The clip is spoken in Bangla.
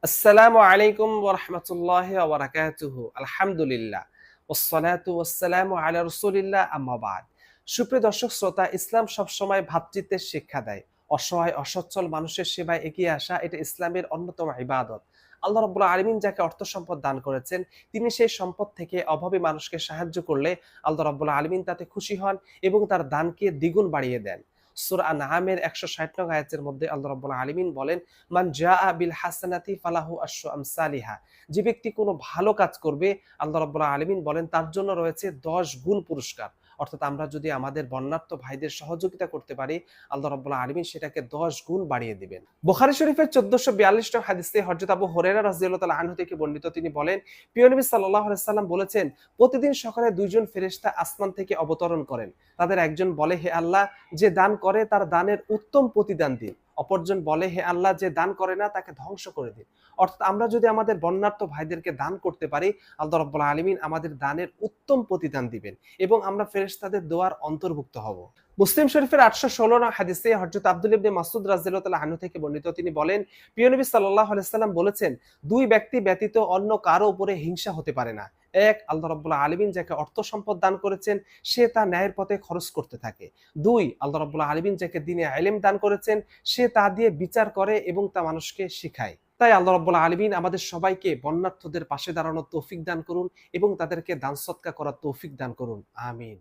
আসসালামু আলাইকুম ওয়া রাহমাতুল্লাহি ওয়া বারাকাতুহু। আলহামদুলিল্লাহ ওয়াসসালাতু ওয়াসসালামু আলা রাসূলিল্লাহ আম্মা বাদ। সুপ্রিয় দর্শক শ্রোতা, ইসলাম সবসময় ভ্রাতৃত্বের শিক্ষা দেয়। অসহায় অসচ্ছল মানুষের সেবায় এগিয়ে আসা এটা ইসলামের অন্যতম ইবাদত। আল্লাহ রাব্বুল আলামিন যাকে অর্থ সম্পদ দান করেছেন, তিনি সেই সম্পদ থেকে অভাবী মানুষকে সাহায্য করলে আল্লাহ রাব্বুল আলামিন তাতে খুশি হন এবং তার দানকে দ্বিগুণ বাড়িয়ে দেন। সূরা আনআমের ১৬০ নং আয়াতের মধ্যে আল্লাহ রাব্বুল আলামিন বলেন, মান জাআ বিল হাসানাতি ফালাহু আশরু আমসালিহা। যে ব্যক্তি কোনো ভালো কাজ করবে, আল্লাহ রাব্বুল আলামিন বলেন তার জন্য রয়েছে ১০ গুণ পুরস্কার। অর্থাৎ আমরা যদি আমাদের বন্যার্ত ভাইদের সহযোগিতা করতে পারি, আল্লাহ রাব্বুল আলামিন সেটাকে ১০ গুণ বাড়িয়ে দিবেন। বুখারী শরীফের ১৪৪২ নং হাদিসে হযরত আবু হুরায়রা রাদিয়াল্লাহু তাআলা আনহু থেকে বর্ণিত, তিনি বলেন, প্রিয় নবী সাল্লাল্লাহু আলাইহি সাল্লাম বলেছেন, প্রতিদিন সকালে দুইজন ফেরেশতা আসমান থেকে অবতরণ করেন। তাদের একজন বলে, হে আল্লাহ, যে দান করে তার দানের উত্তম প্রতিদান দিন। অপরজন বলে, হে আল্লাহ, যে দান করে না তাকে ধ্বংস করে দিন। অর্থাৎ আমরা যদি আমাদের বন্যার্ত ভাইদেরকে দান করতে পারি, আল্লাহ রাব্বুল আলামিন আমাদের দানের উত্তম প্রতিদান দিবেন এবং আমরা ফেরেশতাদের দোয়ার অন্তর্ভুক্ত হব। মুসলিম শরীফের ৮১৬ নং হাদিসে হযরত আব্দুল্লাহ ইবনে মাসউদ রাদিয়াল্লাহু তাআলা আনহু থেকে বর্ণিত, তিনি বলেন, প্রিয় নবী সাল্লাল্লাহু আলাইহি সাল্লাম বলেছেন, দুই ব্যক্তি ব্যতীত অন্য কারো উপরে হিংসা হতে পারে না। এক, আল্লাহ রাব্বুল আলামিন যাকে অর্থ সম্পদ দান করেছেন সে তা ন্যায়ের পথে খরচ করতে থাকে। দুই, আল্লাহ রাব্বুল আলামিন যাকে দ্বীনে ইলম দান করেছেন সে তা দিয়ে বিচার করে এবং তা মানুষকে শিখায়। তাই আল্লাহ রাব্বুল আলামিন আমাদের সবাইকে বন্যার্থদের পাশে দাঁড়ানোর তৌফিক দান করুন এবং তাদেরকে দান সদকা করার তৌফিক দান করুন। আমিন।